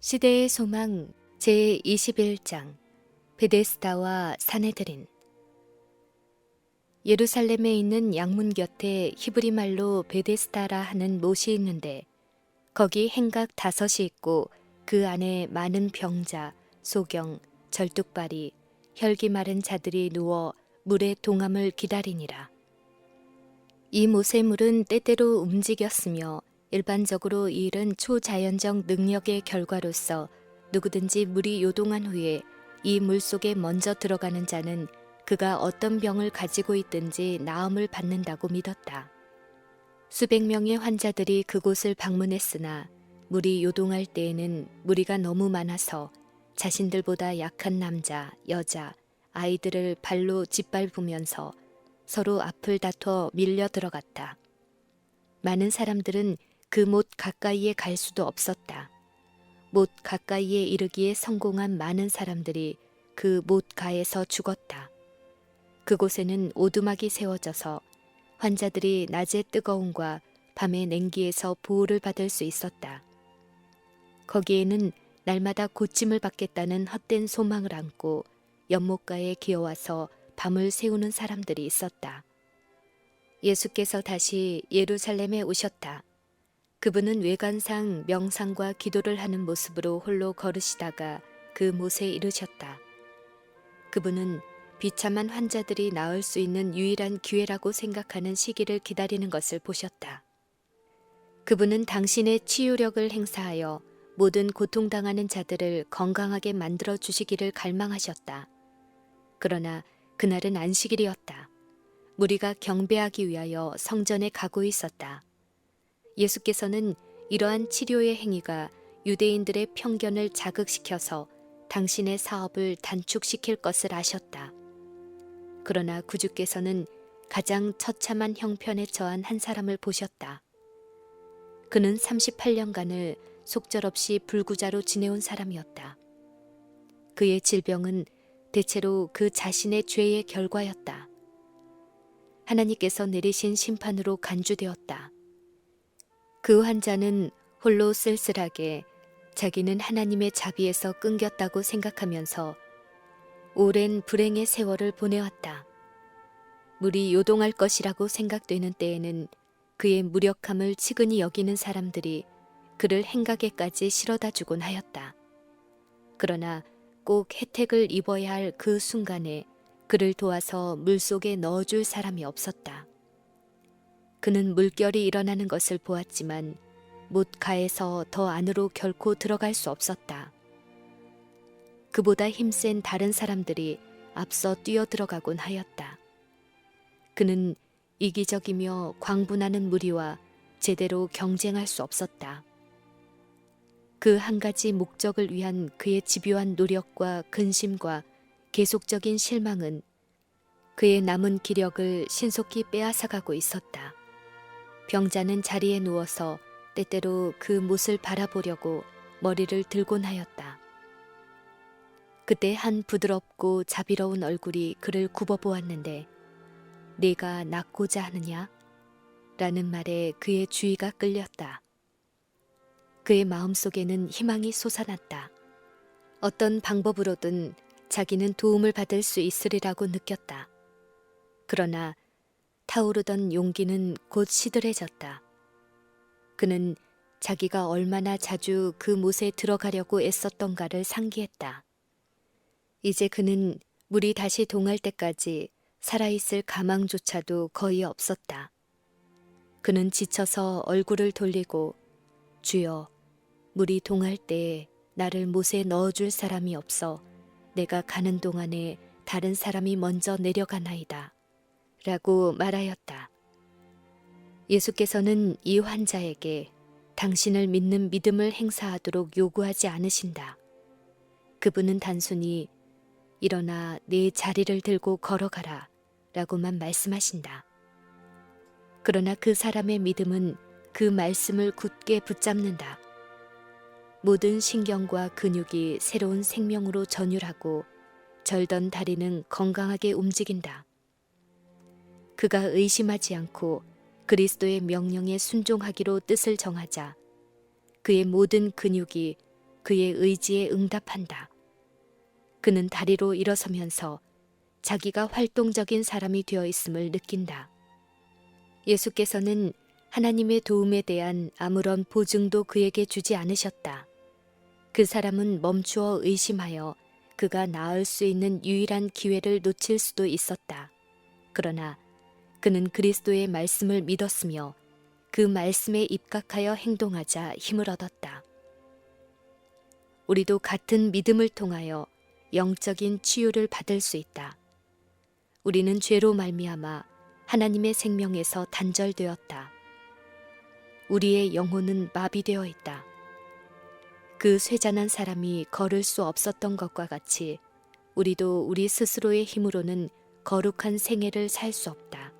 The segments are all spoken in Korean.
시대의 소망 제21장 베데스다와 사네드린. 예루살렘에 있는 양문 곁에 히브리 말로 베데스다라 하는 못이 있는데 거기 행각 5이 있고 그 안에 많은 병자, 소경, 절뚝발이, 혈기 마른 자들이 누워 물의 동함을 기다리니라. 이 못의 물은 때때로 움직였으며 일반적으로 이 일은 초자연적 능력의 결과로서 누구든지 물이 요동한 후에 이 물 속에 먼저 들어가는 자는 그가 어떤 병을 가지고 있든지 나음을 받는다고 믿었다. 수백 명의 환자들이 그곳을 방문했으나 물이 요동할 때에는 무리가 너무 많아서 자신들보다 약한 남자, 여자, 아이들을 발로 짓밟으면서 서로 앞을 다퉈 밀려 들어갔다. 많은 사람들은 그 못 가까이에 갈 수도 없었다. 못 가까이에 이르기에 성공한 많은 사람들이 그 못 가에서 죽었다. 그곳에는 오두막이 세워져서 환자들이 낮의 뜨거움과 밤의 냉기에서 보호를 받을 수 있었다. 거기에는 날마다 고침을 받겠다는 헛된 소망을 안고 연못가에 기어와서 밤을 새우는 사람들이 있었다. 예수께서 다시 예루살렘에 오셨다. 그분은 외관상 명상과 기도를 하는 모습으로 홀로 걸으시다가 그 못에 이르셨다. 그분은 비참한 환자들이 나을 수 있는 유일한 기회라고 생각하는 시기를 기다리는 것을 보셨다. 그분은 당신의 치유력을 행사하여 모든 고통당하는 자들을 건강하게 만들어 주시기를 갈망하셨다. 그러나 그날은 안식일이었다. 무리가 경배하기 위하여 성전에 가고 있었다. 예수께서는 이러한 치료의 행위가 유대인들의 편견을 자극시켜서 당신의 사업을 단축시킬 것을 아셨다. 그러나 구주께서는 가장 처참한 형편에 처한 한 사람을 보셨다. 그는 38년간을 속절없이 불구자로 지내온 사람이었다. 그의 질병은 대체로 그 자신의 죄의 결과였다. 하나님께서 내리신 심판으로 간주되었다. 그 환자는 홀로 쓸쓸하게 자기는 하나님의 자비에서 끊겼다고 생각하면서 오랜 불행의 세월을 보내왔다. 물이 요동할 것이라고 생각되는 때에는 그의 무력함을 치근히 여기는 사람들이 그를 행각에까지 실어다 주곤 하였다. 그러나 꼭 혜택을 입어야 할 그 순간에 그를 도와서 물속에 넣어줄 사람이 없었다. 그는 물결이 일어나는 것을 보았지만 못 가에서 더 안으로 결코 들어갈 수 없었다. 그보다 힘센 다른 사람들이 앞서 뛰어 들어가곤 하였다. 그는 이기적이며 광분하는 무리와 제대로 경쟁할 수 없었다. 그 한 가지 목적을 위한 그의 집요한 노력과 근심과 계속적인 실망은 그의 남은 기력을 신속히 빼앗아가고 있었다. 병자는 자리에 누워서 때때로 그 못을 바라보려고 머리를 들곤 하였다. 그때 한 부드럽고 자비로운 얼굴이 그를 굽어보았는데 네가 낫고자 하느냐? 라는 말에 그의 주의가 끌렸다. 그의 마음속에는 희망이 솟아났다. 어떤 방법으로든 자기는 도움을 받을 수 있으리라고 느꼈다. 그러나 타오르던 용기는 곧 시들해졌다. 그는 자기가 얼마나 자주 그 못에 들어가려고 애썼던가를 상기했다. 이제 그는 물이 다시 동할 때까지 살아있을 가망조차도 거의 없었다. 그는 지쳐서 얼굴을 돌리고 주여, 물이 동할 때에 나를 못에 넣어줄 사람이 없어 내가 가는 동안에 다른 사람이 먼저 내려가나이다. 라고 말하였다. 예수께서는 이 환자에게 당신을 믿는 믿음을 행사하도록 요구하지 않으신다. 그분은 단순히 일어나 내 자리를 들고 걸어가라 라고만 말씀하신다. 그러나 그 사람의 믿음은 그 말씀을 굳게 붙잡는다. 모든 신경과 근육이 새로운 생명으로 전율하고 절던 다리는 건강하게 움직인다. 그가 의심하지 않고 그리스도의 명령에 순종하기로 뜻을 정하자 그의 모든 근육이 그의 의지에 응답한다. 그는 다리로 일어서면서 자기가 활동적인 사람이 되어 있음을 느낀다. 예수께서는 하나님의 도움에 대한 아무런 보증도 그에게 주지 않으셨다. 그 사람은 멈추어 의심하여 그가 나을 수 있는 유일한 기회를 놓칠 수도 있었다. 그러나 그는 그리스도의 말씀을 믿었으며 그 말씀에 입각하여 행동하자 힘을 얻었다. 우리도 같은 믿음을 통하여 영적인 치유를 받을 수 있다. 우리는 죄로 말미암아 하나님의 생명에서 단절되었다. 우리의 영혼은 마비되어 있다. 그 쇠잔한 사람이 걸을 수 없었던 것과 같이 우리도 우리 스스로의 힘으로는 거룩한 생애를 살 수 없다.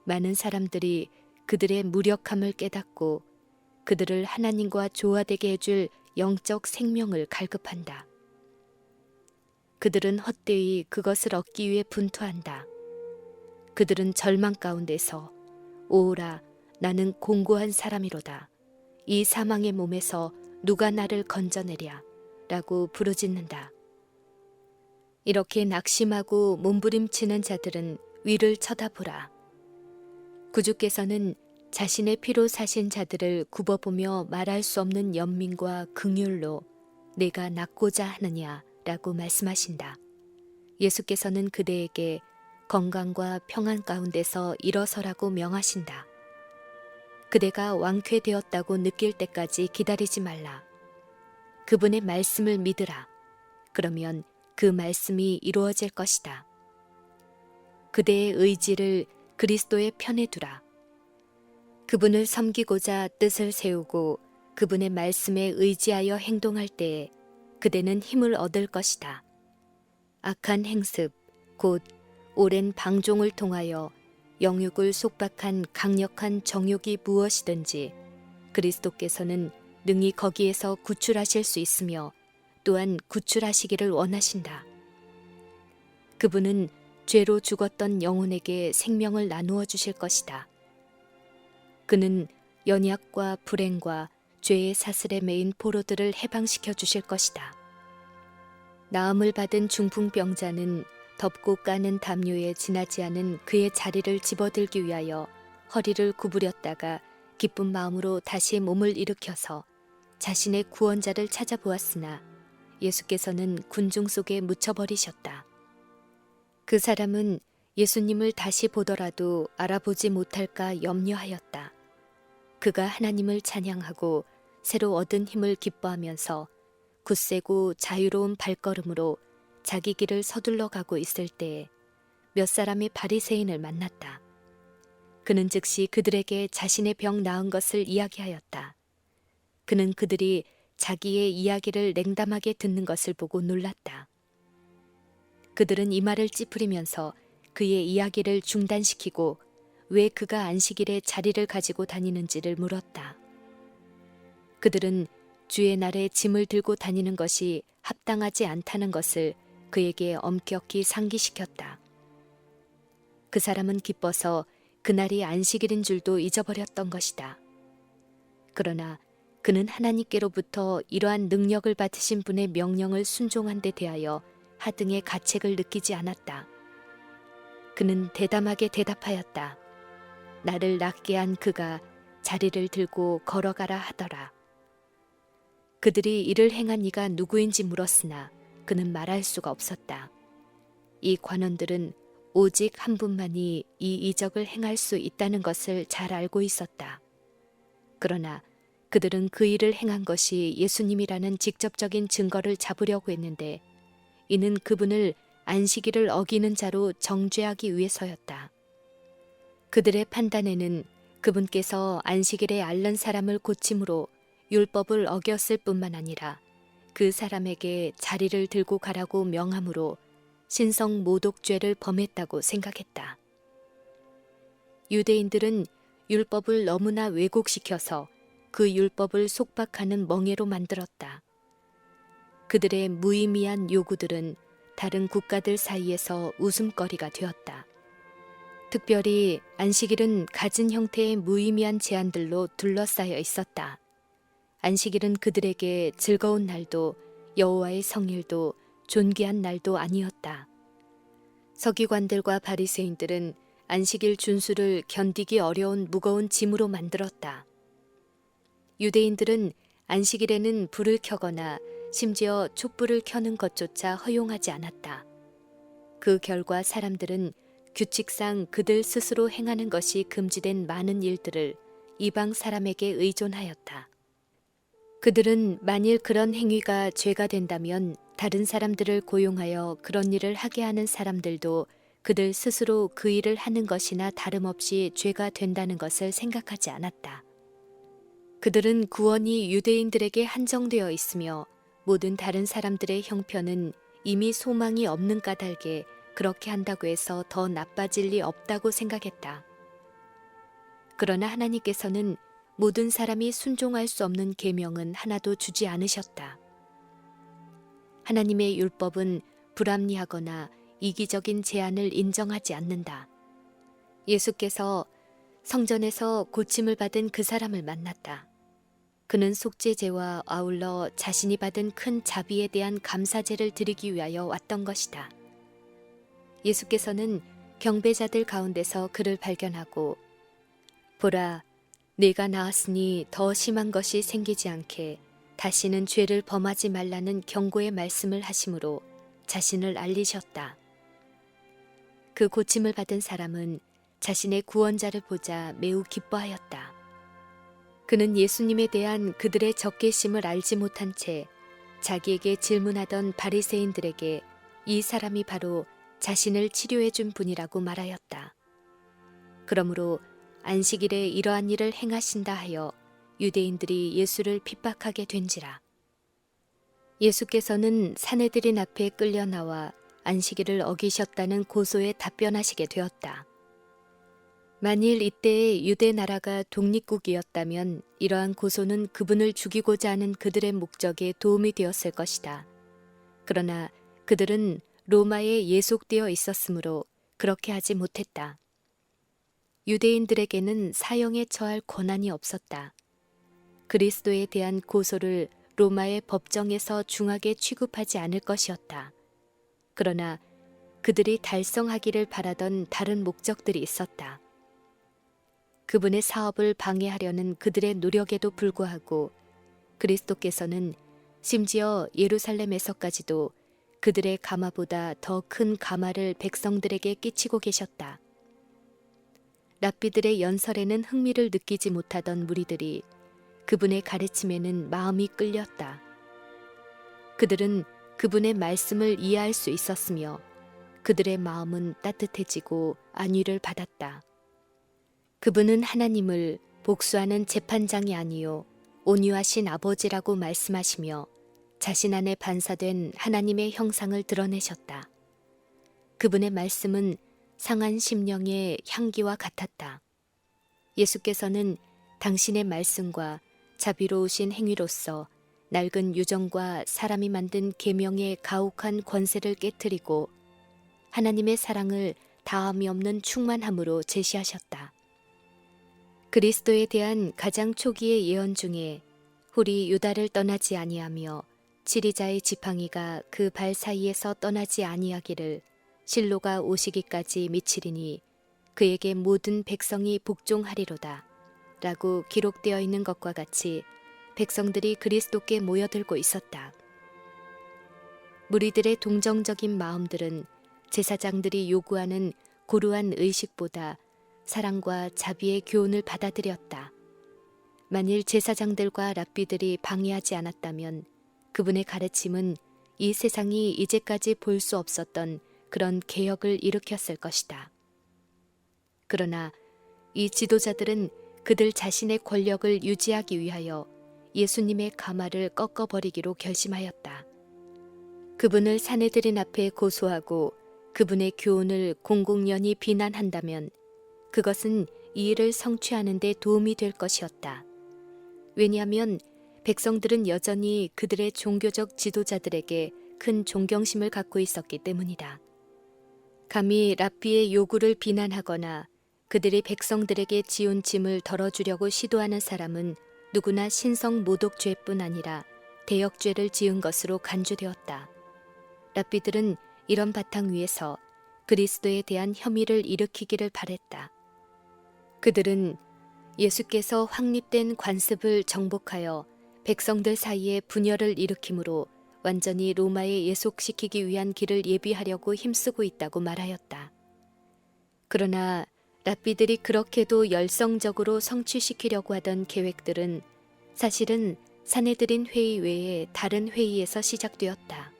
많은 사람들이 그들의 무력함을 깨닫고 그들을 하나님과 조화되게 해줄 영적 생명을 갈급한다. 그들은 헛되이 그것을 얻기 위해 분투한다. 그들은 절망 가운데서 오라 나는 공고한 사람이로다. 이 사망의 몸에서 누가 나를 건져내랴 라고 부르짖는다. 이렇게 낙심하고 몸부림치는 자들은 위를 쳐다보라. 구주께서는 자신의 피로 사신 자들을 굽어보며 말할 수 없는 연민과 긍휼로 내가 낫고자 하느냐 라고 말씀하신다. 예수께서는 그대에게 건강과 평안 가운데서 일어서라고 명하신다. 그대가 완쾌되었다고 느낄 때까지 기다리지 말라. 그분의 말씀을 믿으라. 그러면 그 말씀이 이루어질 것이다. 그대의 의지를 그리스도의 편에 두라. 그분을 섬기고자 뜻을 세우고 그분의 말씀에 의지하여 행동할 때에 그대는 힘을 얻을 것이다. 악한 행습, 곧 오랜 방종을 통하여 영육을 속박한 강력한 정욕이 무엇이든지 그리스도께서는 능히 거기에서 구출하실 수 있으며 또한 구출하시기를 원하신다. 그분은 죄로 죽었던 영혼에게 생명을 나누어 주실 것이다. 그는 연약과 불행과 죄의 사슬에 매인 포로들을 해방시켜 주실 것이다. 나음을 받은 중풍병자는 덮고 까는 담요에 지나지 않은 그의 자리를 집어들기 위하여 허리를 구부렸다가 기쁜 마음으로 다시 몸을 일으켜서 자신의 구원자를 찾아보았으나 예수께서는 군중 속에 묻혀버리셨다. 그 사람은 예수님을 다시 보더라도 알아보지 못할까 염려하였다. 그가 하나님을 찬양하고 새로 얻은 힘을 기뻐하면서 굳세고 자유로운 발걸음으로 자기 길을 서둘러 가고 있을 때에 몇 사람의 바리새인을 만났다. 그는 즉시 그들에게 자신의 병 나은 것을 이야기하였다. 그는 그들이 자기의 이야기를 냉담하게 듣는 것을 보고 놀랐다. 그들은 이 말을 찌푸리면서 그의 이야기를 중단시키고 왜 그가 안식일에 자리를 가지고 다니는지를 물었다. 그들은 주의 날에 짐을 들고 다니는 것이 합당하지 않다는 것을 그에게 엄격히 상기시켰다. 그 사람은 기뻐서 그날이 안식일인 줄도 잊어버렸던 것이다. 그러나 그는 하나님께로부터 이러한 능력을 받으신 분의 명령을 순종한 데 대하여 하등의 가책을 느끼지 않았다. 그는 대담하게 대답하였다. 나를 낫게 한 그가 자리를 들고 걸어가라 하더라. 그들이 이를 행한 이가 누구인지 물었으나 그는 말할 수가 없었다. 이 관원들은 오직 한 분만이 이 이적을 행할 수 있다는 것을 잘 알고 있었다. 그러나 그들은 그 일을 행한 것이 예수님이라는 직접적인 증거를 잡으려고 했는데 이는 그분을 안식일을 어기는 자로 정죄하기 위해서였다. 그들의 판단에는 그분께서 안식일에 앓는 사람을 고침으로 율법을 어겼을 뿐만 아니라 그 사람에게 자리를 들고 가라고 명함으로 신성 모독죄를 범했다고 생각했다. 유대인들은 율법을 너무나 왜곡시켜서 그 율법을 속박하는 멍에로 만들었다. 그들의 무의미한 요구들은 다른 국가들 사이에서 웃음거리가 되었다. 특별히 안식일은 갖은 형태의 무의미한 제한들로 둘러싸여 있었다. 안식일은 그들에게 즐거운 날도 여호와의 성일도 존귀한 날도 아니었다. 서기관들과 바리새인들은 안식일 준수를 견디기 어려운 무거운 짐으로 만들었다. 유대인들은 안식일에는 불을 켜거나 심지어 촛불을 켜는 것조차 허용하지 않았다. 그 결과 사람들은 규칙상 그들 스스로 행하는 것이 금지된 많은 일들을 이방 사람에게 의존하였다. 그들은 만일 그런 행위가 죄가 된다면 다른 사람들을 고용하여 그런 일을 하게 하는 사람들도 그들 스스로 그 일을 하는 것이나 다름없이 죄가 된다는 것을 생각하지 않았다. 그들은 구원이 유대인들에게 한정되어 있으며 모든 다른 사람들의 형편은 이미 소망이 없는 까닭에 그렇게 한다고 해서 더 나빠질 리 없다고 생각했다. 그러나 하나님께서는 모든 사람이 순종할 수 없는 계명은 하나도 주지 않으셨다. 하나님의 율법은 불합리하거나 이기적인 제한을 인정하지 않는다. 예수께서 성전에서 고침을 받은 그 사람을 만났다. 그는 속죄제와 아울러 자신이 받은 큰 자비에 대한 감사제를 드리기 위하여 왔던 것이다. 예수께서는 경배자들 가운데서 그를 발견하고 보라, 네가 나았으니 더 심한 것이 생기지 않게 다시는 죄를 범하지 말라는 경고의 말씀을 하심으로 자신을 알리셨다. 그 고침을 받은 사람은 자신의 구원자를 보자 매우 기뻐하였다. 그는 예수님에 대한 그들의 적개심을 알지 못한 채 자기에게 질문하던 바리새인들에게 이 사람이 바로 자신을 치료해 준 분이라고 말하였다. 그러므로 안식일에 이러한 일을 행하신다 하여 유대인들이 예수를 핍박하게 된지라. 예수께서는 사내들인 앞에 끌려 나와 안식일을 어기셨다는 고소에 답변하시게 되었다. 만일 이때의 유대 나라가 독립국이었다면 이러한 고소는 그분을 죽이고자 하는 그들의 목적에 도움이 되었을 것이다. 그러나 그들은 로마에 예속되어 있었으므로 그렇게 하지 못했다. 유대인들에게는 사형에 처할 권한이 없었다. 그리스도에 대한 고소를 로마의 법정에서 중하게 취급하지 않을 것이었다. 그러나 그들이 달성하기를 바라던 다른 목적들이 있었다. 그분의 사업을 방해하려는 그들의 노력에도 불구하고 그리스도께서는 심지어 예루살렘에서까지도 그들의 가마보다 더 큰 가마를 백성들에게 끼치고 계셨다. 랍비들의 연설에는 흥미를 느끼지 못하던 무리들이 그분의 가르침에는 마음이 끌렸다. 그들은 그분의 말씀을 이해할 수 있었으며 그들의 마음은 따뜻해지고 안위를 받았다. 그분은 하나님을 복수하는 재판장이 아니요 온유하신 아버지라고 말씀하시며 자신 안에 반사된 하나님의 형상을 드러내셨다. 그분의 말씀은 상한 심령의 향기와 같았다. 예수께서는 당신의 말씀과 자비로우신 행위로서 낡은 유정과 사람이 만든 계명의 가혹한 권세를 깨트리고 하나님의 사랑을 다함이 없는 충만함으로 제시하셨다. 그리스도에 대한 가장 초기의 예언 중에 홀이 유다를 떠나지 아니하며 지리자의 지팡이가 그 발 사이에서 떠나지 아니하기를 실로가 오시기까지 미치리니 그에게 모든 백성이 복종하리로다 라고 기록되어 있는 것과 같이 백성들이 그리스도께 모여들고 있었다. 무리들의 동정적인 마음들은 제사장들이 요구하는 고루한 의식보다 사랑과 자비의 교훈을 받아들였다. 만일 제사장들과 랍비들이 방해하지 않았다면 그분의 가르침은 이 세상이 이제까지 볼 수 없었던 그런 개혁을 일으켰을 것이다. 그러나 이 지도자들은 그들 자신의 권력을 유지하기 위하여 예수님의 가마를 꺾어버리기로 결심하였다. 그분을 사내들인 앞에 고소하고 그분의 교훈을 공공연히 비난한다면 그것은 이 일을 성취하는 데 도움이 될 것이었다. 왜냐하면 백성들은 여전히 그들의 종교적 지도자들에게 큰 존경심을 갖고 있었기 때문이다. 감히 랍비의 요구를 비난하거나 그들이 백성들에게 지운 짐을 덜어주려고 시도하는 사람은 누구나 신성 모독죄뿐 아니라 대역죄를 지은 것으로 간주되었다. 랍비들은 이런 바탕 위에서 그리스도에 대한 혐의를 일으키기를 바랬다. 그들은 예수께서 확립된 관습을 정복하여 백성들 사이에 분열을 일으키므로 완전히 로마에 예속시키기 위한 길을 예비하려고 힘쓰고 있다고 말하였다. 그러나 랍비들이 그렇게도 열성적으로 성취시키려고 하던 계획들은 사실은 사내들인 회의 외에 다른 회의에서 시작되었다.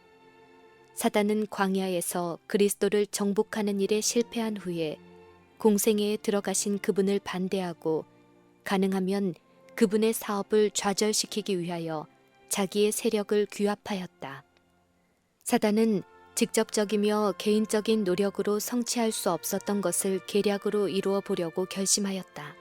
사단은 광야에서 그리스도를 정복하는 일에 실패한 후에 공생애에 들어가신 그분을 반대하고 가능하면 그분의 사업을 좌절시키기 위하여 자기의 세력을 규합하였다. 사단은 직접적이며 개인적인 노력으로 성취할 수 없었던 것을 계략으로 이루어 보려고 결심하였다.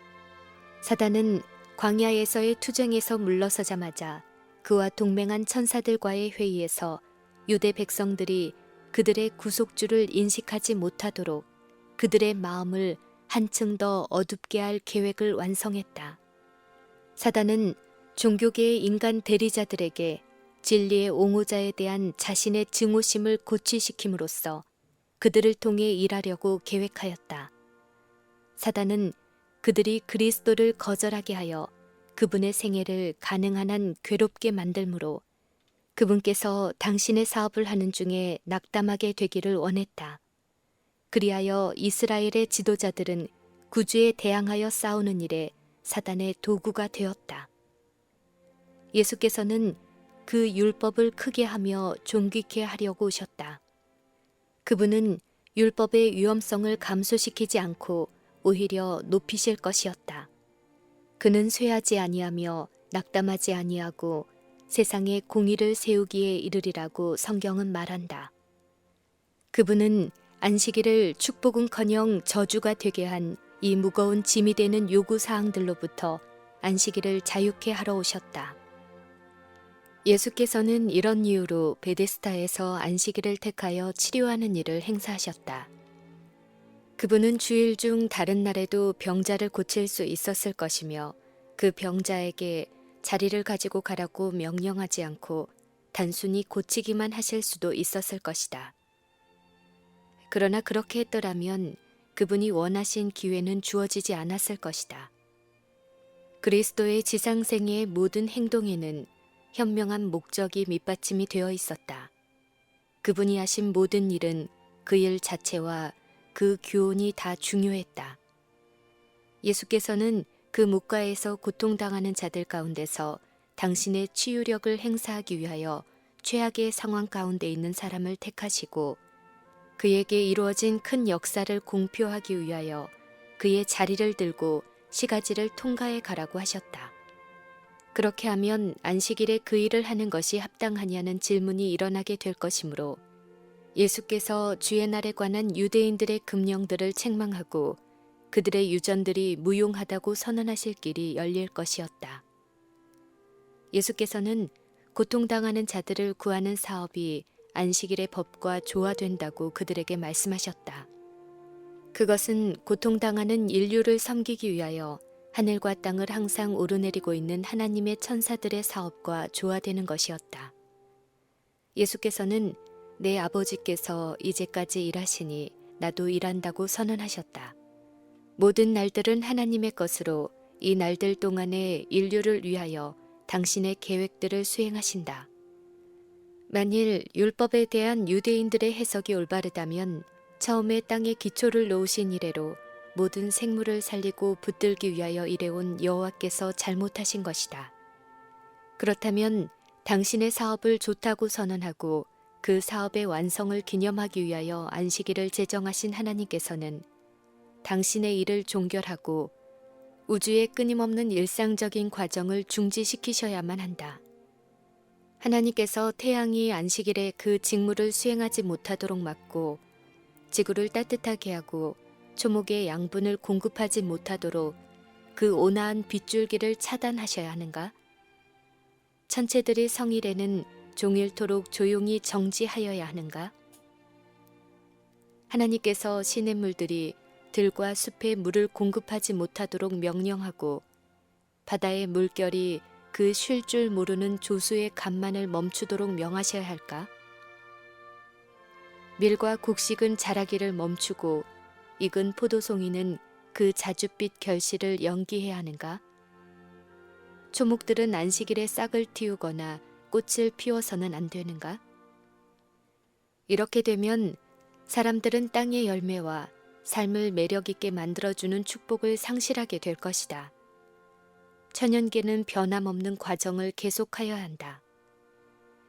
사단은 광야에서의 투쟁에서 물러서자마자 그와 동맹한 천사들과의 회의에서 유대 백성들이 그들의 구속주를 인식하지 못하도록 그들의 마음을 한층 더 어둡게 할 계획을 완성했다. 사단은 종교계의 인간 대리자들에게 진리의 옹호자에 대한 자신의 증오심을 고취시킴으로써 그들을 통해 일하려고 계획하였다. 사단은 그들이 그리스도를 거절하게 하여 그분의 생애를 가능한 한 괴롭게 만들므로 그분께서 당신의 사업을 하는 중에 낙담하게 되기를 원했다. 그리하여 이스라엘의 지도자들은 구주에 대항하여 싸우는 일에 사단의 도구가 되었다. 예수께서는 그 율법을 크게 하며 존귀케 하려고 오셨다. 그분은 율법의 위험성을 감소시키지 않고 오히려 높이실 것이었다. 그는 쇠하지 아니하며 낙담하지 아니하고 세상에 공의를 세우기에 이르리라고 성경은 말한다. 그분은 안식일을 축복은커녕 저주가 되게 한 이 무거운 짐이 되는 요구사항들로부터 안식일을 자유케 하러 오셨다. 예수께서는 이런 이유로 베데스다에서 안식일을 택하여 치료하는 일을 행사하셨다. 그분은 주일 중 다른 날에도 병자를 고칠 수 있었을 것이며 그 병자에게 자리를 가지고 가라고 명령하지 않고 단순히 고치기만 하실 수도 있었을 것이다. 그러나 그렇게 했더라면 그분이 원하신 기회는 주어지지 않았을 것이다. 그리스도의 지상생애의 모든 행동에는 현명한 목적이 밑받침이 되어 있었다. 그분이 하신 모든 일은 그 일 자체와 그 교훈이 다 중요했다. 예수께서는 그 묵가에서 고통당하는 자들 가운데서 당신의 치유력을 행사하기 위하여 최악의 상황 가운데 있는 사람을 택하시고 그에게 이루어진 큰 역사를 공표하기 위하여 그의 자리를 들고 시가지를 통과해 가라고 하셨다. 그렇게 하면 안식일에 그 일을 하는 것이 합당하냐는 질문이 일어나게 될 것이므로 예수께서 주의 날에 관한 유대인들의 금령들을 책망하고 그들의 유전들이 무용하다고 선언하실 길이 열릴 것이었다. 예수께서는 고통당하는 자들을 구하는 사업이 안식일의 법과 조화된다고 그들에게 말씀하셨다. 그것은 고통당하는 인류를 섬기기 위하여 하늘과 땅을 항상 오르내리고 있는 하나님의 천사들의 사업과 조화되는 것이었다. 예수께서는 내 아버지께서 이제까지 일하시니 나도 일한다고 선언하셨다. 모든 날들은 하나님의 것으로 이 날들 동안에 인류를 위하여 당신의 계획들을 수행하신다. 만일 율법에 대한 유대인들의 해석이 올바르다면 처음에 땅에 기초를 놓으신 이래로 모든 생물을 살리고 붙들기 위하여 일해온 여호와께서 잘못하신 것이다. 그렇다면 당신의 사업을 좋다고 선언하고 그 사업의 완성을 기념하기 위하여 안식일을 제정하신 하나님께서는 당신의 일을 종결하고 우주의 끊임없는 일상적인 과정을 중지시키셔야만 한다. 하나님께서 태양이 안식일에 그 직무를 수행하지 못하도록 막고 지구를 따뜻하게 하고 초목의 양분을 공급하지 못하도록 그 온화한 빗줄기를 차단하셔야 하는가? 천체들이 성일에는 종일토록 조용히 정지하여야 하는가? 하나님께서 시냇물들이 들과 숲에 물을 공급하지 못하도록 명령하고 바다의 물결이 그 쉴 줄 모르는 조수의 간만을 멈추도록 명하셔야 할까? 밀과 곡식은 자라기를 멈추고 익은 포도송이는 그 자줏빛 결실을 연기해야 하는가? 초목들은 안식일에 싹을 틔우거나 꽃을 피워서는 안 되는가? 이렇게 되면 사람들은 땅의 열매와 삶을 매력있게 만들어주는 축복을 상실하게 될 것이다. 천연계는 변함없는 과정을 계속하여야 한다.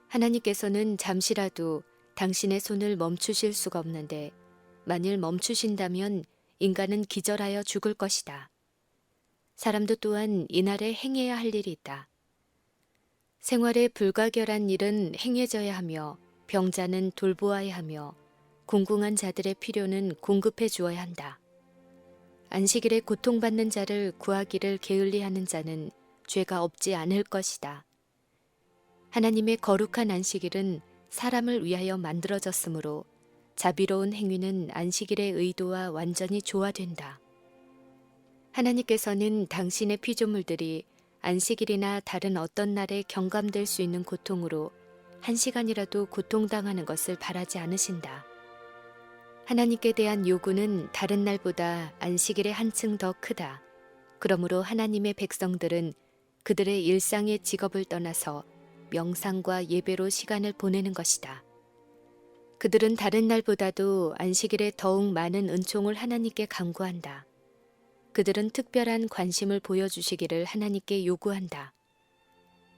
하나님께서는 잠시라도 당신의 손을 멈추실 수가 없는데 만일 멈추신다면 인간은 기절하여 죽을 것이다. 사람도 또한 이날에 행해야 할 일이 있다. 생활에 불가결한 일은 행해져야 하며 병자는 돌보아야 하며 공공한 자들의 필요는 공급해 주어야 한다. 안식일에 고통받는 자를 구하기를 게을리하는 자는 죄가 없지 않을 것이다. 하나님의 거룩한 안식일은 사람을 위하여 만들어졌으므로 자비로운 행위는 안식일의 의도와 완전히 조화된다. 하나님께서는 당신의 피조물들이 안식일이나 다른 어떤 날에 경감될 수 있는 고통으로 한 시간이라도 고통당하는 것을 바라지 않으신다. 하나님께 대한 요구는 다른 날보다 안식일에 한층 더 크다. 그러므로 하나님의 백성들은 그들의 일상의 직업을 떠나서 명상과 예배로 시간을 보내는 것이다. 그들은 다른 날보다도 안식일에 더욱 많은 은총을 하나님께 간구한다. 그들은 특별한 관심을 보여주시기를 하나님께 요구한다.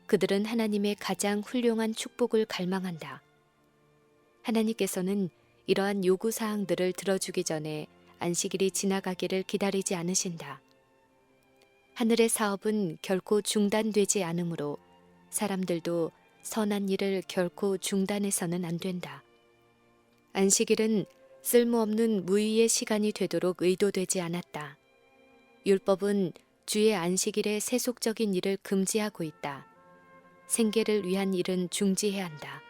그들은 하나님의 가장 훌륭한 축복을 갈망한다. 하나님께서는 이러한 요구사항들을 들어주기 전에 안식일이 지나가기를 기다리지 않으신다. 하늘의 사업은 결코 중단되지 않으므로 사람들도 선한 일을 결코 중단해서는 안 된다. 안식일은 쓸모없는 무의의 시간이 되도록 의도되지 않았다. 율법은 주의 안식일에 세속적인 일을 금지하고 있다. 생계를 위한 일은 중지해야 한다.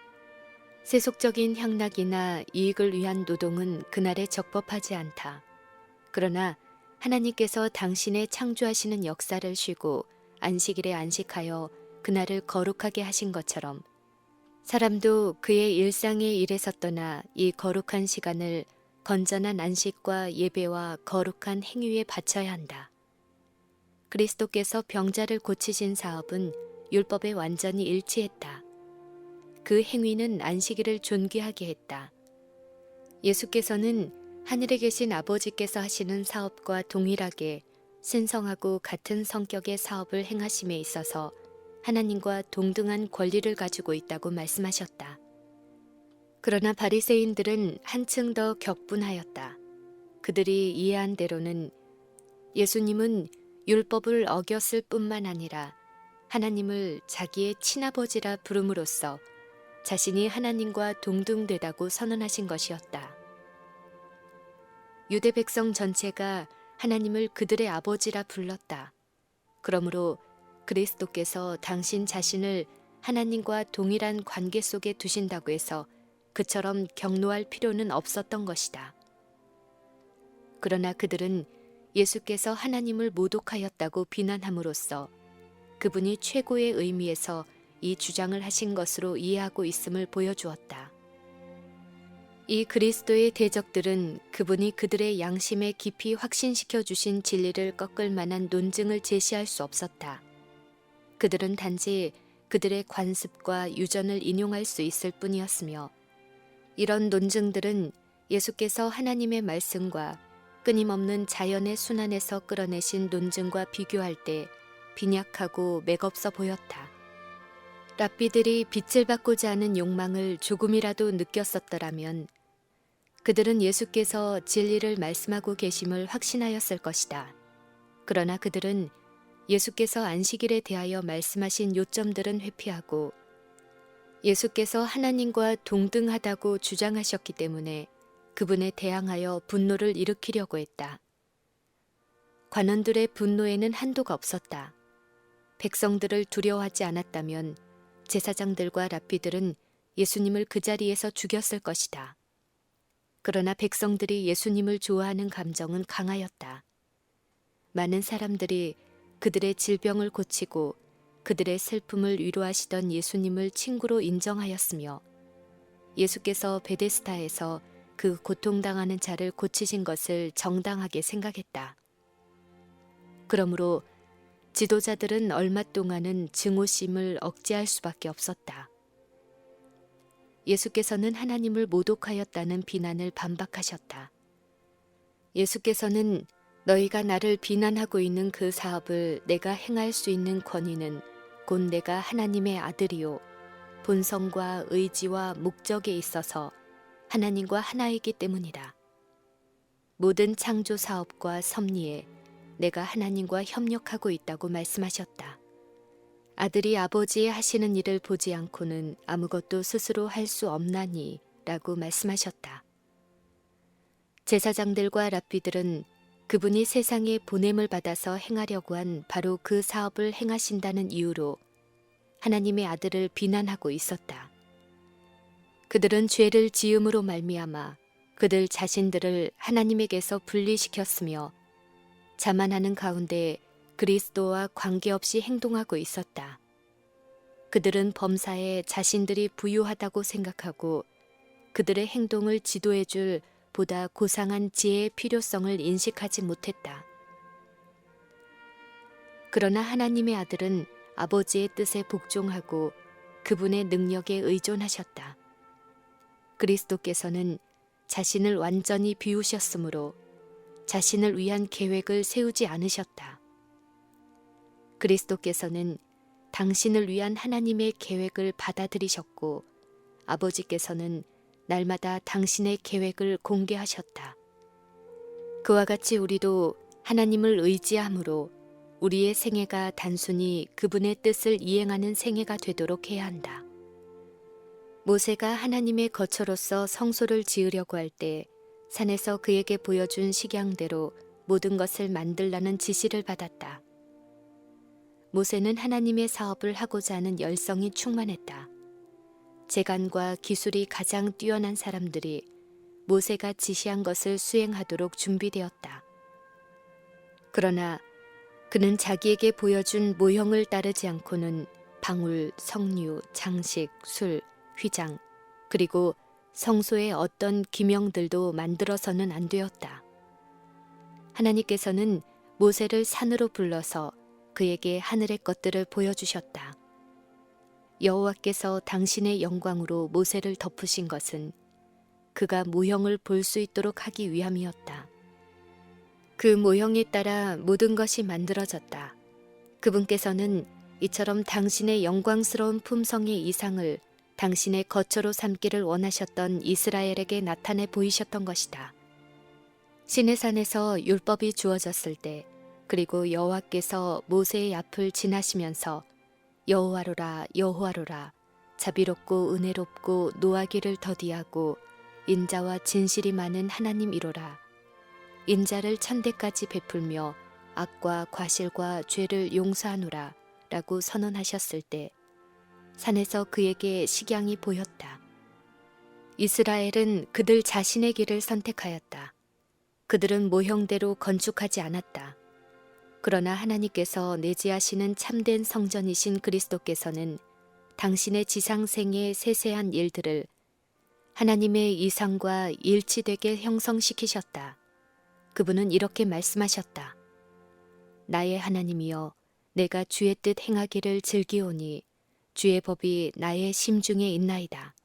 세속적인 향락이나 이익을 위한 노동은 그날에 적법하지 않다. 그러나 하나님께서 당신의 창조하시는 역사를 쉬고 안식일에 안식하여 그날을 거룩하게 하신 것처럼 사람도 그의 일상의 일에서 떠나 이 거룩한 시간을 건전한 안식과 예배와 거룩한 행위에 바쳐야 한다. 그리스도께서 병자를 고치신 사업은 율법에 완전히 일치했다. 그 행위는 안식일을 존귀하게 했다. 예수께서는 하늘에 계신 아버지께서 하시는 사업과 동일하게 신성하고 같은 성격의 사업을 행하심에 있어서 하나님과 동등한 권리를 가지고 있다고 말씀하셨다. 그러나 바리새인들은 한층 더 격분하였다. 그들이 이해한 대로는 예수님은 율법을 어겼을 뿐만 아니라 하나님을 자기의 친아버지라 부름으로써 자신이 하나님과 동등되다고 선언하신 것이었다. 유대 백성 전체가 하나님을 그들의 아버지라 불렀다. 그러므로 그리스도께서 당신 자신을 하나님과 동일한 관계 속에 두신다고 해서 그처럼 격노할 필요는 없었던 것이다. 그러나 그들은 예수께서 하나님을 모독하였다고 비난함으로써 그분이 최고의 의미에서 이 주장을 하신 것으로 이해하고 있음을 보여주었다. 이 그리스도의 대적들은 그분이 그들의 양심에 깊이 확신시켜 주신 진리를 꺾을 만한 논증을 제시할 수 없었다. 그들은 단지 그들의 관습과 유전을 인용할 수 있을 뿐이었으며 이런 논증들은 예수께서 하나님의 말씀과 끊임없는 자연의 순환에서 끌어내신 논증과 비교할 때 빈약하고 맥없어 보였다. 랍비들이 빛을 받고자 하는 욕망을 조금이라도 느꼈었더라면 그들은 예수께서 진리를 말씀하고 계심을 확신하였을 것이다. 그러나 그들은 예수께서 안식일에 대하여 말씀하신 요점들은 회피하고 예수께서 하나님과 동등하다고 주장하셨기 때문에 그분에 대항하여 분노를 일으키려고 했다. 관원들의 분노에는 한도가 없었다. 백성들을 두려워하지 않았다면 제사장들과 랍비들은 예수님을 그 자리에서 죽였을 것이다. 그러나 백성들이 예수님을 좋아하는 감정은 강하였다. 많은 사람들이 그들의 질병을 고치고 그들의 슬픔을 위로하시던 예수님을 친구로 인정하였으며 예수께서 베데스다에서 그 고통당하는 자를 고치신 것을 정당하게 생각했다. 그러므로 지도자들은 얼마 동안은 증오심을 억제할 수밖에 없었다. 예수께서는 하나님을 모독하였다는 비난을 반박하셨다. 예수께서는 너희가 나를 비난하고 있는 그 사업을 내가 행할 수 있는 권위는 곧 내가 하나님의 아들이요 본성과 의지와 목적에 있어서 하나님과 하나이기 때문이다. 모든 창조 사업과 섭리에 내가 하나님과 협력하고 있다고 말씀하셨다. 아들이 아버지의 하시는 일을 보지 않고는 아무것도 스스로 할 수 없나니 라고 말씀하셨다. 제사장들과 랍비들은 그분이 세상에 보냄을 받아서 행하려고 한 바로 그 사업을 행하신다는 이유로 하나님의 아들을 비난하고 있었다. 그들은 죄를 지음으로 말미암아 그들 자신들을 하나님에게서 분리시켰으며 자만하는 가운데 그리스도와 관계없이 행동하고 있었다. 그들은 범사에 자신들이 부유하다고 생각하고 그들의 행동을 지도해 줄 보다 고상한 지혜의 필요성을 인식하지 못했다. 그러나 하나님의 아들은 아버지의 뜻에 복종하고 그분의 능력에 의존하셨다. 그리스도께서는 자신을 완전히 비우셨으므로 자신을 위한 계획을 세우지 않으셨다. 그리스도께서는 당신을 위한 하나님의 계획을 받아들이셨고 아버지께서는 날마다 당신의 계획을 공개하셨다. 그와 같이 우리도 하나님을 의지함으로 우리의 생애가 단순히 그분의 뜻을 이행하는 생애가 되도록 해야 한다. 모세가 하나님의 거처로서 성소를 지으려고 할 때 산에서 그에게 보여준 식양대로 모든 것을 만들라는 지시를 받았다. 모세는 하나님의 사업을 하고자 하는 열성이 충만했다. 재간과 기술이 가장 뛰어난 사람들이 모세가 지시한 것을 수행하도록 준비되었다. 그러나 그는 자기에게 보여준 모형을 따르지 않고는 방울, 석류, 장식, 술, 휘장, 그리고 성소의 어떤 기명들도 만들어서는 안 되었다. 하나님께서는 모세를 산으로 불러서 그에게 하늘의 것들을 보여주셨다. 여호와께서 당신의 영광으로 모세를 덮으신 것은 그가 모형을 볼 수 있도록 하기 위함이었다. 그 모형에 따라 모든 것이 만들어졌다. 그분께서는 이처럼 당신의 영광스러운 품성의 이상을 당신의 거처로 삼기를 원하셨던 이스라엘에게 나타내 보이셨던 것이다. 시내산에서 율법이 주어졌을 때 그리고 여호와께서 모세의 앞을 지나시면서 여호와로라 여호와로라 자비롭고 은혜롭고 노하기를 더디하고 인자와 진실이 많은 하나님이로라 인자를 천대까지 베풀며 악과 과실과 죄를 용서하노라 라고 선언하셨을 때 산에서 그에게 식양이 보였다. 이스라엘은 그들 자신의 길을 선택하였다. 그들은 모형대로 건축하지 않았다. 그러나 하나님께서 내재하시는 참된 성전이신 그리스도께서는 당신의 지상생의 세세한 일들을 하나님의 이상과 일치되게 형성시키셨다. 그분은 이렇게 말씀하셨다. 나의 하나님이여 내가 주의 뜻 행하기를 즐기오니 주의 법이 나의 심중에 있나이다.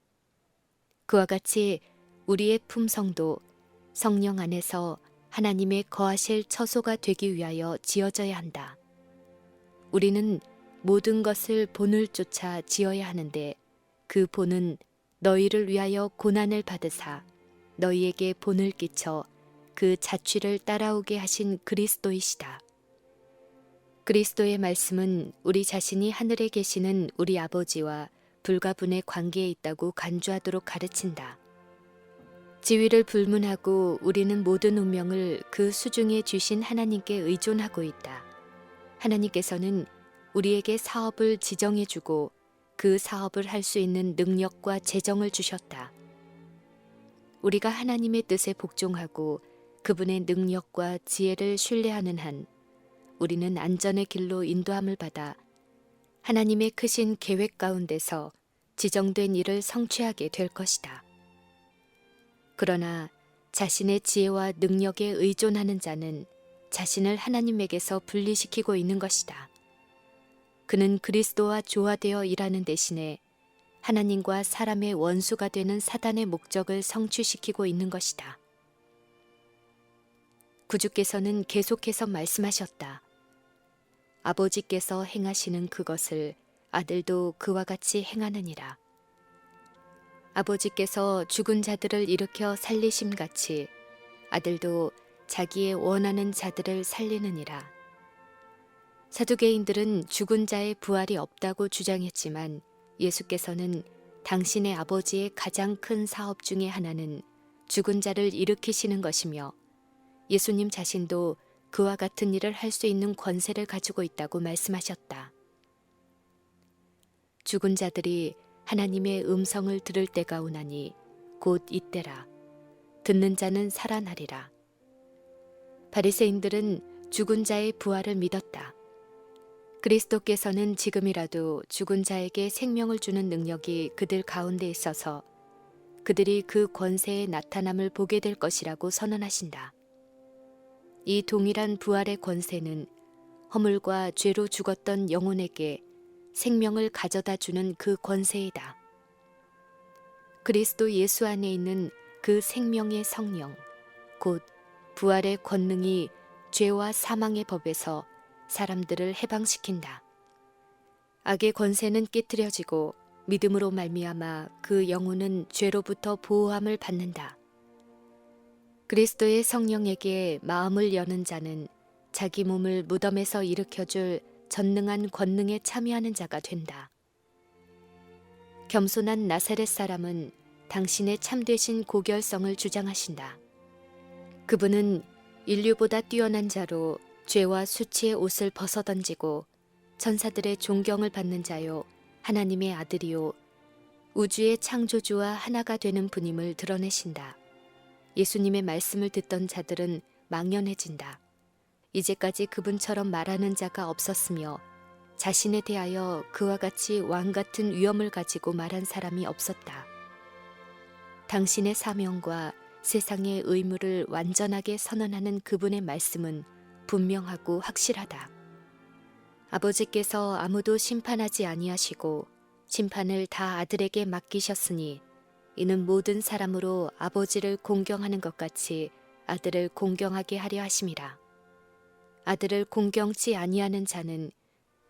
그와 같이 우리의 품성도 성령 안에서 하나님의 거하실 처소가 되기 위하여 지어져야 한다. 우리는 모든 것을 본을 쫓아 지어야 하는데 그 본은 너희를 위하여 고난을 받으사 너희에게 본을 끼쳐 그 자취를 따라오게 하신 그리스도이시다. 그리스도의 말씀은 우리 자신이 하늘에 계시는 우리 아버지와 불가분의 관계에 있다고 간주하도록 가르친다. 지위를 불문하고 우리는 모든 운명을 그 수중에 주신 하나님께 의존하고 있다. 하나님께서는 우리에게 사업을 지정해주고 그 사업을 할 수 있는 능력과 재정을 주셨다. 우리가 하나님의 뜻에 복종하고 그분의 능력과 지혜를 신뢰하는 한 우리는 안전의 길로 인도함을 받아 하나님의 크신 계획 가운데서 지정된 일을 성취하게 될 것이다. 그러나 자신의 지혜와 능력에 의존하는 자는 자신을 하나님에게서 분리시키고 있는 것이다. 그는 그리스도와 조화되어 일하는 대신에 하나님과 사람의 원수가 되는 사단의 목적을 성취시키고 있는 것이다. 구주께서는 계속해서 말씀하셨다. 아버지께서 행하시는 그것을 아들도 그와 같이 행하느니라. 아버지께서 죽은 자들을 일으켜 살리심같이 아들도 자기의 원하는 자들을 살리느니라. 사두개인들은 죽은 자의 부활이 없다고 주장했지만 예수께서는 당신의 아버지의 가장 큰 사업 중에 하나는 죽은 자를 일으키시는 것이며 예수님 자신도 그와 같은 일을 할 수 있는 권세를 가지고 있다고 말씀하셨다. 죽은 자들이 하나님의 음성을 들을 때가 오나니 곧 이때라. 듣는 자는 살아나리라. 바리새인들은 죽은 자의 부활을 믿었다. 그리스도께서는 지금이라도 죽은 자에게 생명을 주는 능력이 그들 가운데 있어서 그들이 그 권세의 나타남을 보게 될 것이라고 선언하신다. 이 동일한 부활의 권세는 허물과 죄로 죽었던 영혼에게 생명을 가져다 주는 그 권세이다. 그리스도 예수 안에 있는 그 생명의 성령, 곧 부활의 권능이 죄와 사망의 법에서 사람들을 해방시킨다. 악의 권세는 깨트려지고 믿음으로 말미암아 그 영혼은 죄로부터 보호함을 받는다. 그리스도의 성령에게 마음을 여는 자는 자기 몸을 무덤에서 일으켜줄 전능한 권능에 참여하는 자가 된다. 겸손한 나사렛 사람은 당신의 참되신 고결성을 주장하신다. 그분은 인류보다 뛰어난 자로 죄와 수치의 옷을 벗어던지고 천사들의 존경을 받는 자요 하나님의 아들이요 우주의 창조주와 하나가 되는 분임을 드러내신다. 예수님의 말씀을 듣던 자들은 망연해진다. 이제까지 그분처럼 말하는 자가 없었으며 자신에 대하여 그와 같이 왕 같은 위엄을 가지고 말한 사람이 없었다. 당신의 사명과 세상의 의무를 완전하게 선언하는 그분의 말씀은 분명하고 확실하다. 아버지께서 아무도 심판하지 아니하시고 심판을 다 아들에게 맡기셨으니 이는 모든 사람으로 아버지를 공경하는 것 같이 아들을 공경하게 하려 하심이라. 아들을 공경치 아니하는 자는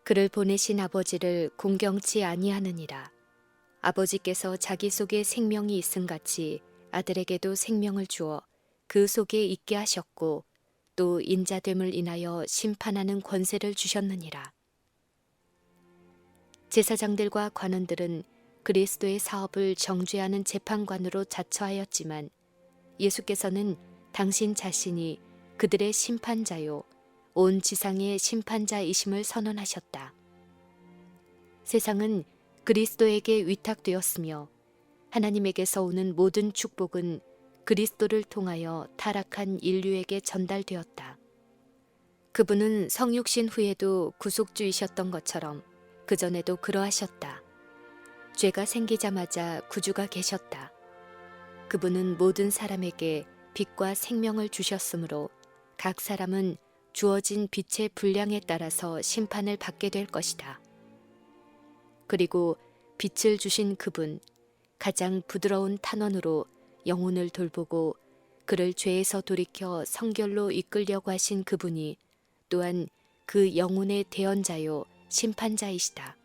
그를 보내신 아버지를 공경치 아니하느니라. 아버지께서 자기 속에 생명이 있음같이 아들에게도 생명을 주어 그 속에 있게 하셨고 또 인자됨을 인하여 심판하는 권세를 주셨느니라. 제사장들과 관원들은 그리스도의 사업을 정죄하는 재판관으로 자처하였지만 예수께서는 당신 자신이 그들의 심판자요 온 지상의 심판자이심을 선언하셨다. 세상은 그리스도에게 위탁되었으며 하나님에게서 오는 모든 축복은 그리스도를 통하여 타락한 인류에게 전달되었다. 그분은 성육신 후에도 구속주이셨던 것처럼 그전에도 그러하셨다. 죄가 생기자마자 구주가 계셨다. 그분은 모든 사람에게 빛과 생명을 주셨으므로 각 사람은 주어진 빛의 분량에 따라서 심판을 받게 될 것이다. 그리고 빛을 주신 그분, 가장 부드러운 탄원으로 영혼을 돌보고 그를 죄에서 돌이켜 성결로 이끌려고 하신 그분이 또한 그 영혼의 대언자요 심판자이시다.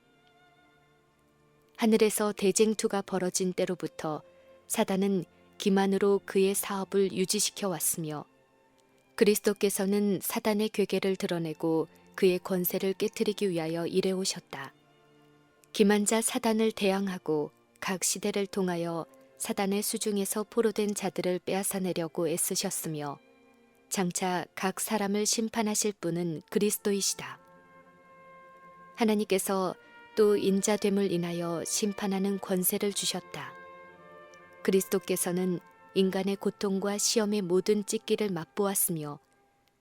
하늘에서 대쟁투가 벌어진 때로부터 사단은 기만으로 그의 사업을 유지시켜 왔으며 그리스도께서는 사단의 괴계를 드러내고 그의 권세를 깨뜨리기 위하여 일해오셨다. 기만자 사단을 대항하고 각 시대를 통하여 사단의 수중에서 포로된 자들을 빼앗아내려고 애쓰셨으며 장차 각 사람을 심판하실 분은 그리스도이시다. 하나님께서 또 인자됨을 인하여 심판하는 권세를 주셨다. 그리스도께서는 인간의 고통과 시험의 모든 찢기를 맛보았으며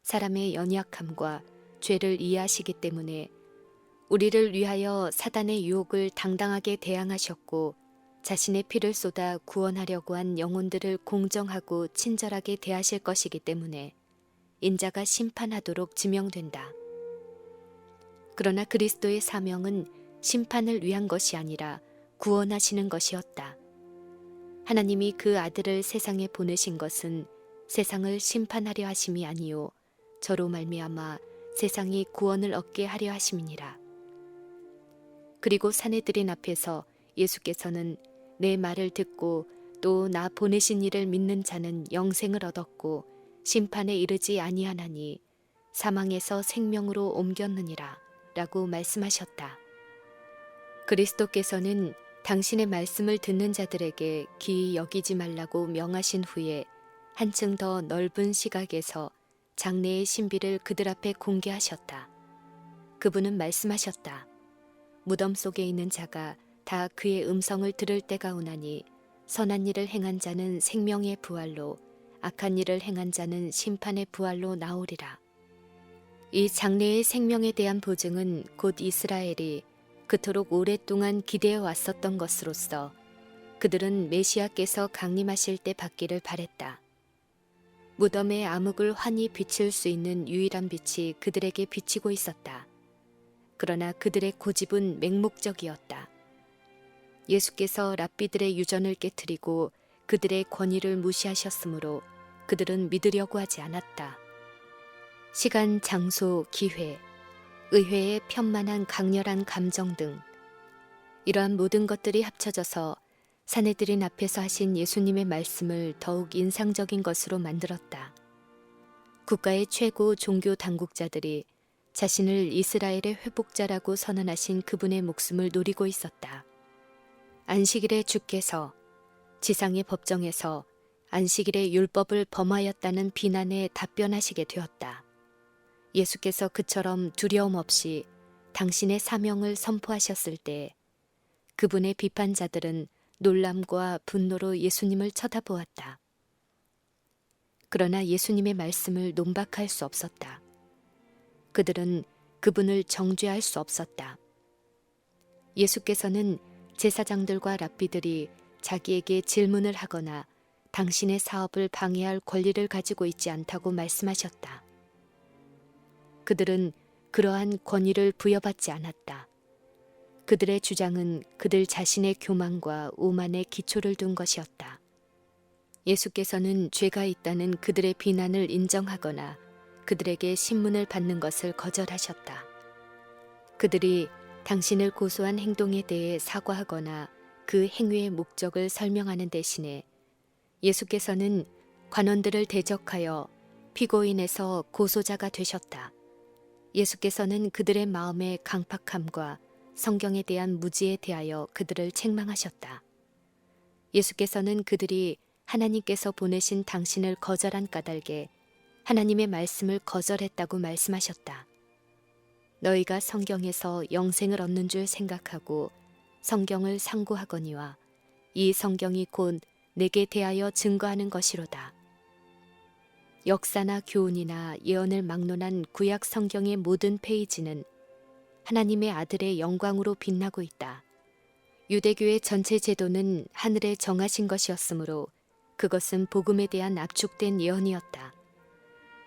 사람의 연약함과 죄를 이해하시기 때문에 우리를 위하여 사단의 유혹을 당당하게 대항하셨고 자신의 피를 쏟아 구원하려고 한 영혼들을 공정하고 친절하게 대하실 것이기 때문에 인자가 심판하도록 지명된다. 그러나 그리스도의 사명은 심판을 위한 것이 아니라 구원하시는 것이었다. 하나님이 그 아들을 세상에 보내신 것은 세상을 심판하려 하심이 아니요 저로 말미암아 세상이 구원을 얻게 하려 하심이니라. 그리고 사내들인 앞에서 예수께서는 내 말을 듣고 또 나 보내신 이를 믿는 자는 영생을 얻었고 심판에 이르지 아니하나니 사망에서 생명으로 옮겼느니라 라고 말씀하셨다. 그리스도께서는 당신의 말씀을 듣는 자들에게 기이 여기지 말라고 명하신 후에 한층 더 넓은 시각에서 장래의 신비를 그들 앞에 공개하셨다. 그분은 말씀하셨다. 무덤 속에 있는 자가 다 그의 음성을 들을 때가 오나니 선한 일을 행한 자는 생명의 부활로 악한 일을 행한 자는 심판의 부활로 나오리라. 이 장래의 생명에 대한 보증은 곧 이스라엘이 그토록 오랫동안 기대해 왔었던 것으로서 그들은 메시아께서 강림하실 때 받기를 바랬다. 무덤의 암흑을 환히 비칠 수 있는 유일한 빛이 그들에게 비치고 있었다. 그러나 그들의 고집은 맹목적이었다. 예수께서 랍비들의 유전을 깨뜨리고 그들의 권위를 무시하셨으므로 그들은 믿으려고 하지 않았다. 시간, 장소, 기회, 의회의 편만한 강렬한 감정 등 이러한 모든 것들이 합쳐져서 사내들인 앞에서 하신 예수님의 말씀을 더욱 인상적인 것으로 만들었다. 국가의 최고 종교 당국자들이 자신을 이스라엘의 회복자라고 선언하신 그분의 목숨을 노리고 있었다. 안식일에 주께서 지상의 법정에서 안식일의 율법을 범하였다는 비난에 답변하시게 되었다. 예수께서 그처럼 두려움 없이 당신의 사명을 선포하셨을 때 그분의 비판자들은 놀람과 분노로 예수님을 쳐다보았다. 그러나 예수님의 말씀을 논박할 수 없었다. 그들은 그분을 정죄할 수 없었다. 예수께서는 제사장들과 랍비들이 자기에게 질문을 하거나 당신의 사업을 방해할 권리를 가지고 있지 않다고 말씀하셨다. 그들은 그러한 권위를 부여받지 않았다. 그들의 주장은 그들 자신의 교만과 오만에 기초를 둔 것이었다. 예수께서는 죄가 있다는 그들의 비난을 인정하거나 그들에게 신문을 받는 것을 거절하셨다. 그들이 당신을 고소한 행동에 대해 사과하거나 그 행위의 목적을 설명하는 대신에 예수께서는 관원들을 대적하여 피고인에서 고소자가 되셨다. 예수께서는 그들의 마음의 강팍함과 성경에 대한 무지에 대하여 그들을 책망하셨다. 예수께서는 그들이 하나님께서 보내신 당신을 거절한 까닭에 하나님의 말씀을 거절했다고 말씀하셨다. 너희가 성경에서 영생을 얻는 줄 생각하고 성경을 상고하거니와 이 성경이 곧 내게 대하여 증거하는 것이로다. 역사나 교훈이나 예언을 막론한 구약 성경의 모든 페이지는 하나님의 아들의 영광으로 빛나고 있다. 유대교의 전체 제도는 하늘에 정하신 것이었으므로 그것은 복음에 대한 압축된 예언이었다.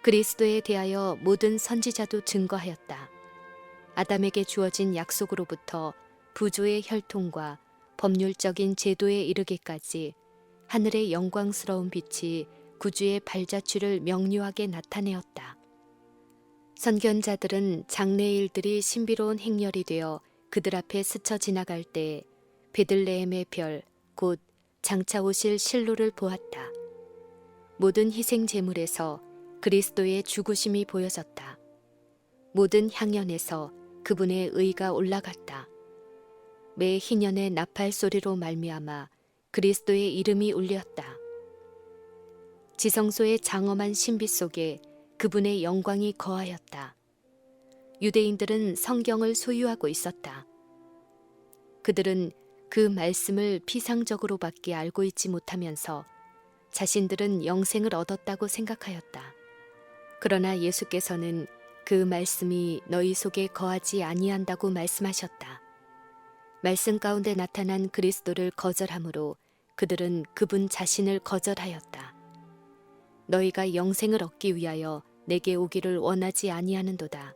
그리스도에 대하여 모든 선지자도 증거하였다. 아담에게 주어진 약속으로부터 부조의 혈통과 법률적인 제도에 이르기까지 하늘의 영광스러운 빛이 구주의 발자취를 명료하게 나타내었다. 선견자들은 장래의 일들이 신비로운 행렬이 되어 그들 앞에 스쳐 지나갈 때 베들레헴의 별, 곧 장차 오실 실로를 보았다. 모든 희생 제물에서 그리스도의 죽으심이 보여졌다. 모든 향연에서 그분의 의가 올라갔다. 매 희년의 나팔 소리로 말미암아 그리스도의 이름이 울렸다. 지성소의 장엄한 신비 속에 그분의 영광이 거하였다. 유대인들은 성경을 소유하고 있었다. 그들은 그 말씀을 피상적으로밖에 알고 있지 못하면서 자신들은 영생을 얻었다고 생각하였다. 그러나 예수께서는 그 말씀이 너희 속에 거하지 아니한다고 말씀하셨다. 말씀 가운데 나타난 그리스도를 거절함으로 그들은 그분 자신을 거절하였다. 너희가 영생을 얻기 위하여 내게 오기를 원하지 아니하는도다.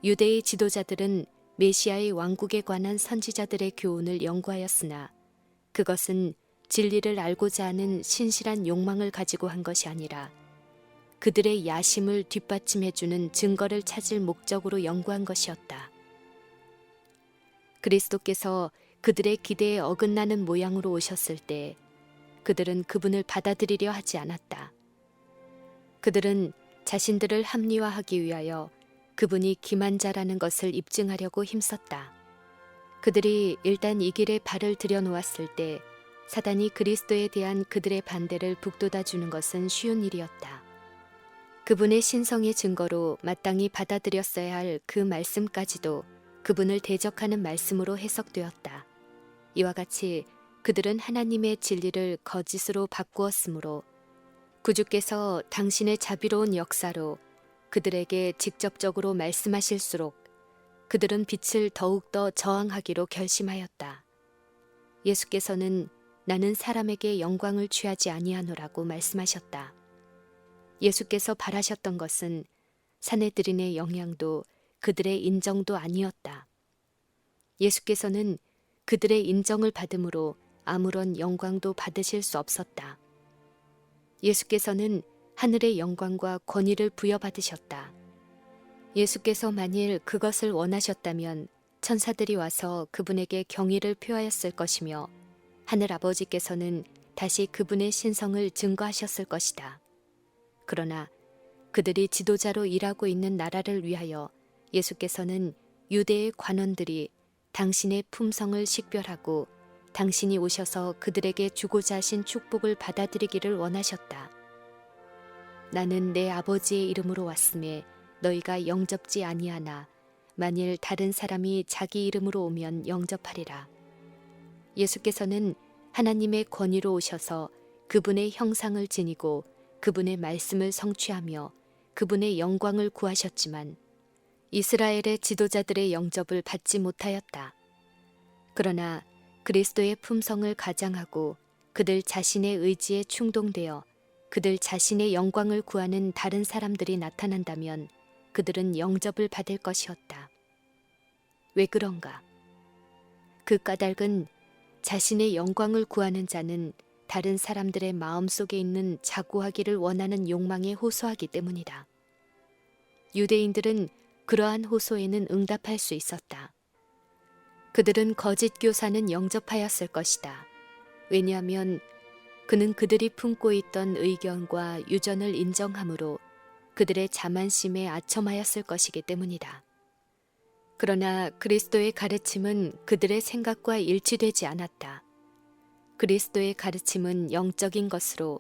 유대의 지도자들은 메시아의 왕국에 관한 선지자들의 교훈을 연구하였으나 그것은 진리를 알고자 하는 신실한 욕망을 가지고 한 것이 아니라 그들의 야심을 뒷받침해주는 증거를 찾을 목적으로 연구한 것이었다. 그리스도께서 그들의 기대에 어긋나는 모양으로 오셨을 때 그들은 그분을 받아들이려 하지 않았다. 그들은 자신들을 합리화하기 위하여 그분이 기만자라는 것을 입증하려고 힘썼다. 그들이 일단 이 길에 발을 들여놓았을 때 사단이 그리스도에 대한 그들의 반대를 북돋아 주는 것은 쉬운 일이었다. 그분의 신성의 증거로 마땅히 받아들였어야 할 그 말씀까지도 그분을 대적하는 말씀으로 해석되었다. 이와 같이 그들은 하나님의 진리를 거짓으로 바꾸었으므로 구주께서 당신의 자비로운 역사로 그들에게 직접적으로 말씀하실수록 그들은 빛을 더욱더 저항하기로 결심하였다. 예수께서는 나는 사람에게 영광을 취하지 아니하노라고 말씀하셨다. 예수께서 바라셨던 것은 사내들인의 영향도 그들의 인정도 아니었다. 예수께서는 그들의 인정을 받음으로 아무런 영광도 받으실 수 없었다. 예수께서는 하늘의 영광과 권위를 부여받으셨다. 예수께서 만일 그것을 원하셨다면 천사들이 와서 그분에게 경의를 표하였을 것이며 하늘 아버지께서는 다시 그분의 신성을 증거하셨을 것이다. 그러나 그들이 지도자로 일하고 있는 나라를 위하여 예수께서는 유대의 관원들이 당신의 품성을 식별하고 당신이 오셔서 그들에게 주고자 하신 축복을 받아들이기를 원하셨다. 나는 내 아버지의 이름으로 왔음에 너희가 영접지 아니하나 만일 다른 사람이 자기 이름으로 오면 영접하리라. 예수께서는 하나님의 권위로 오셔서 그분의 형상을 지니고 그분의 말씀을 성취하며 그분의 영광을 구하셨지만 이스라엘의 지도자들의 영접을 받지 못하였다. 그러나 그리스도의 품성을 가장하고 그들 자신의 의지에 충동되어 그들 자신의 영광을 구하는 다른 사람들이 나타난다면 그들은 영접을 받을 것이었다. 왜 그런가? 그 까닭은 자신의 영광을 구하는 자는 다른 사람들의 마음속에 있는 자고하기를 원하는 욕망에 호소하기 때문이다. 유대인들은 그러한 호소에는 응답할 수 있었다. 그들은 거짓 교사는 영접하였을 것이다. 왜냐하면 그는 그들이 품고 있던 의견과 유전을 인정함으로 그들의 자만심에 아첨하였을 것이기 때문이다. 그러나 그리스도의 가르침은 그들의 생각과 일치되지 않았다. 그리스도의 가르침은 영적인 것으로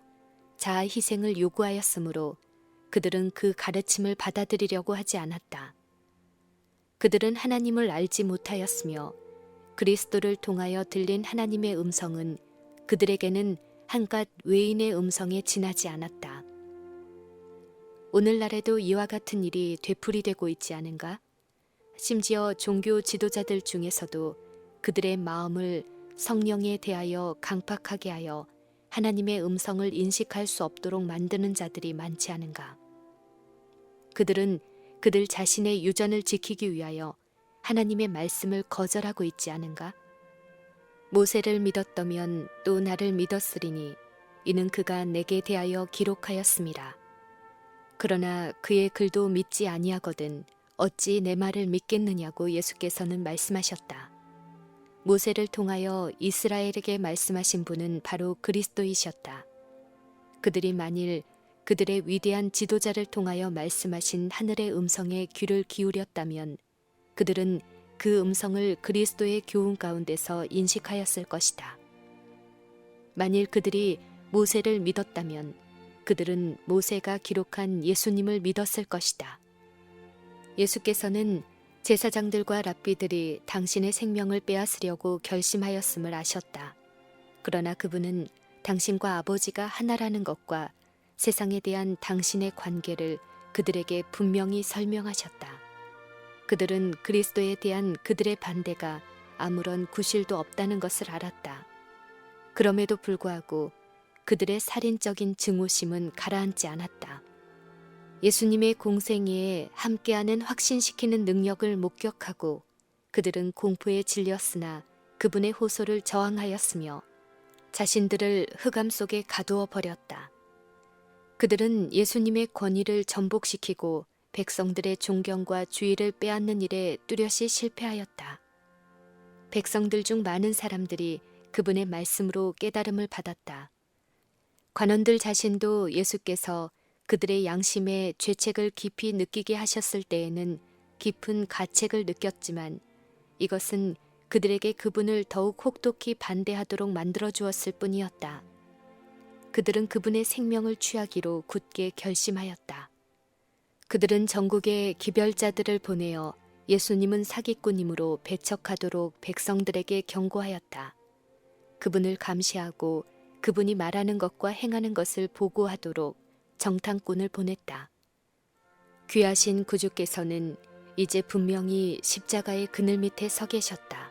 자아 희생을 요구하였으므로 그들은 그 가르침을 받아들이려고 하지 않았다. 그들은 하나님을 알지 못하였으며 그리스도를 통하여 들린 하나님의 음성은 그들에게는 한갓 외인의 음성에 지나지 않았다. 오늘날에도 이와 같은 일이 되풀이되고 있지 않은가? 심지어 종교 지도자들 중에서도 그들의 마음을 성령에 대하여 강팍하게 하여 하나님의 음성을 인식할 수 없도록 만드는 자들이 많지 않은가? 그들은 그들 자신의 유전을 지키기 위하여 하나님의 말씀을 거절하고 있지 않은가? 모세를 믿었다면 또 나를 믿었으리니 이는 그가 내게 대하여 기록하였음이라. 그러나 그의 글도 믿지 아니하거든 어찌 내 말을 믿겠느냐고 예수께서는 말씀하셨다. 모세를 통하여 이스라엘에게 말씀하신 분은 바로 그리스도이셨다. 그들이 만일 그들의 위대한 지도자를 통하여 말씀하신 하늘의 음성에 귀를 기울였다면 그들은 그 음성을 그리스도의 교훈 가운데서 인식하였을 것이다. 만일 그들이 모세를 믿었다면 그들은 모세가 기록한 예수님을 믿었을 것이다. 예수께서는 제사장들과 랍비들이 당신의 생명을 빼앗으려고 결심하였음을 아셨다. 그러나 그분은 당신과 아버지가 하나라는 것과 세상에 대한 당신의 관계를 그들에게 분명히 설명하셨다. 그들은 그리스도에 대한 그들의 반대가 아무런 구실도 없다는 것을 알았다. 그럼에도 불구하고 그들의 살인적인 증오심은 가라앉지 않았다. 예수님의 공생애에 함께하는 확신시키는 능력을 목격하고 그들은 공포에 질렸으나 그분의 호소를 저항하였으며 자신들을 흑암 속에 가두어 버렸다. 그들은 예수님의 권위를 전복시키고 백성들의 존경과 주의를 빼앗는 일에 뚜렷이 실패하였다. 백성들 중 많은 사람들이 그분의 말씀으로 깨달음을 받았다. 관원들 자신도 예수께서 그들의 양심에 죄책을 깊이 느끼게 하셨을 때에는 깊은 가책을 느꼈지만 이것은 그들에게 그분을 더욱 혹독히 반대하도록 만들어 주었을 뿐이었다. 그들은 그분의 생명을 취하기로 굳게 결심하였다. 그들은 전국에 기별자들을 보내어 예수님은 사기꾼이므로 배척하도록 백성들에게 경고하였다. 그분을 감시하고 그분이 말하는 것과 행하는 것을 보고하도록 정탐꾼을 보냈다. 귀하신 구주께서는 이제 분명히 십자가의 그늘 밑에 서 계셨다.